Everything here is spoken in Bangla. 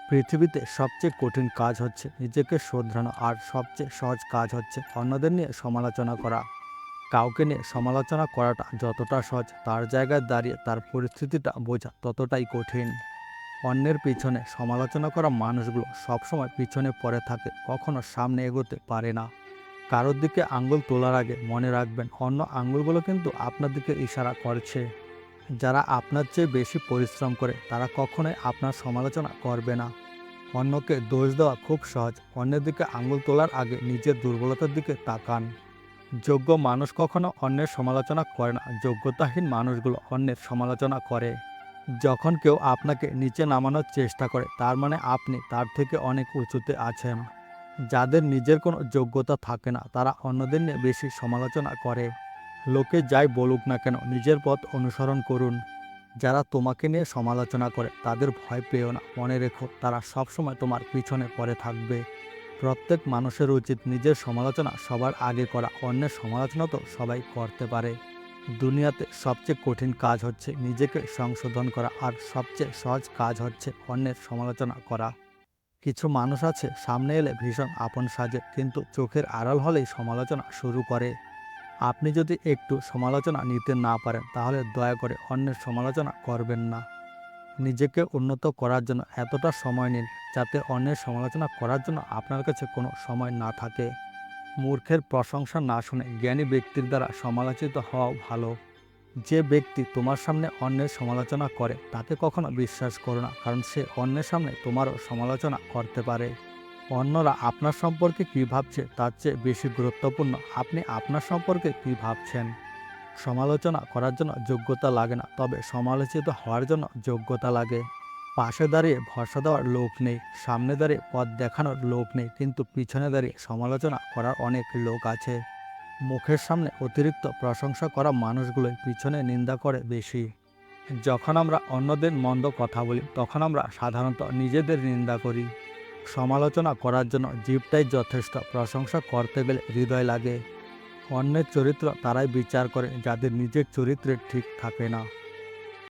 পৃথিবীতে সবচেয়ে কঠিন কাজ হচ্ছে নিজেকে শোধরানো, আর সবচেয়ে সহজ কাজ হচ্ছে অন্যদের নিয়ে সমালোচনা করা। কাউকে নিয়ে সমালোচনা করাটা যতটা সহজ, তার জায়গায় দাঁড়িয়ে তার পরিস্থিতিটা বোঝা ততটাই কঠিন। অন্যের পিছনে সমালোচনা করা মানুষগুলো সবসময় পিছনে পড়ে থাকে, কখনো সামনে এগোতে পারে না। কারোর দিকে আঙ্গুল তোলার আগে মনে রাখবেন, অন্য আঙ্গুলগুলো কিন্তু আপনার দিকে ইশারা করছে। যারা আপনার চেয়ে বেশি পরিশ্রম করে তারা কখনোই আপনার সমালোচনা করবে না। অন্যকে দোষ দেওয়া খুব সহজ, অন্যের দিকে আঙুল তোলার আগে নিজের দুর্বলতার দিকে তাকান। যোগ্য মানুষ কখনো অন্যের সমালোচনা করে না, যোগ্যতাহীন মানুষগুলো অন্যের সমালোচনা করে। যখন কেউ আপনাকে নিচে নামানোর চেষ্টা করে, তার মানে আপনি তার থেকে অনেক উঁচুতে আছেন। যাদের নিজের কোনো যোগ্যতা থাকে না, তারা অন্যদের নিয়ে বেশি সমালোচনা করে। লোকে যাই বলুক না কেন, নিজের পথ অনুসরণ করুন। যারা তোমাকে নিয়ে সমালোচনা করে তাদের ভয় পেও না, মনে রেখো তারা সবসময় তোমার পিছনে পড়ে থাকবে। প্রত্যেক মানুষের উচিত নিজের সমালোচনা সবার আগে করা, অন্যের সমালোচনা তো সবাই করতে পারে। দুনিয়াতে সবচেয়ে কঠিন কাজ হচ্ছে নিজেকে সংশোধন করা, আর সবচেয়ে সহজ কাজ হচ্ছে অন্যের সমালোচনা করা। কিছু মানুষ আছে সামনে এলে ভীষণ আপন সাজে, কিন্তু চোখের আড়াল হলেই সমালোচনা শুরু করে। আপনি যদি একটু সমালোচনা নিতে না পারেন, তাহলে দয়া করে অন্যের সমালোচনা করবেন না। নিজেকে উন্নত করার জন্য এতটা সময় নিন যাতে অন্যের সমালোচনা করার জন্য আপনার কাছে কোনো সময় না থাকে। মূর্খের প্রশংসা না শুনে জ্ঞানী ব্যক্তির দ্বারা সমালোচিত হওয়া ভালো। যে ব্যক্তি তোমার সামনে অন্যের সমালোচনা করে তাকে কখনো বিশ্বাস করো না, কারণ সে অন্যের সামনে তোমারও সমালোচনা করতে পারে। অন্যরা আপনার সম্পর্কে কী ভাবছে তার চেয়ে বেশি গুরুত্বপূর্ণ আপনি আপনার সম্পর্কে কী ভাবছেন। সমালোচনা করার জন্য যোগ্যতা লাগে না, তবে সমালোচিত হওয়ার জন্য যোগ্যতা লাগে। পাশে দাঁড়িয়ে ভরসা দেওয়ার লোক নেই, সামনে দাঁড়িয়ে পথ দেখানোর লোক নেই, কিন্তু পিছনে দাঁড়িয়ে সমালোচনা করার অনেক লোক আছে। মুখের সামনে অতিরিক্ত প্রশংসা করা মানুষগুলোই পিছনে নিন্দা করে বেশি। যখন আমরা অন্যদের মন্দ কথা বলি, তখন আমরা সাধারণত নিজেদের নিন্দা করি। সমালোচনা করার জন্য জিভটাই যথেষ্ট, প্রশংসা করতে গেলে হৃদয় লাগে। অন্যের চরিত্র তারাই বিচার করে যাদের নিজের চরিত্রে ঠিক থাকে না।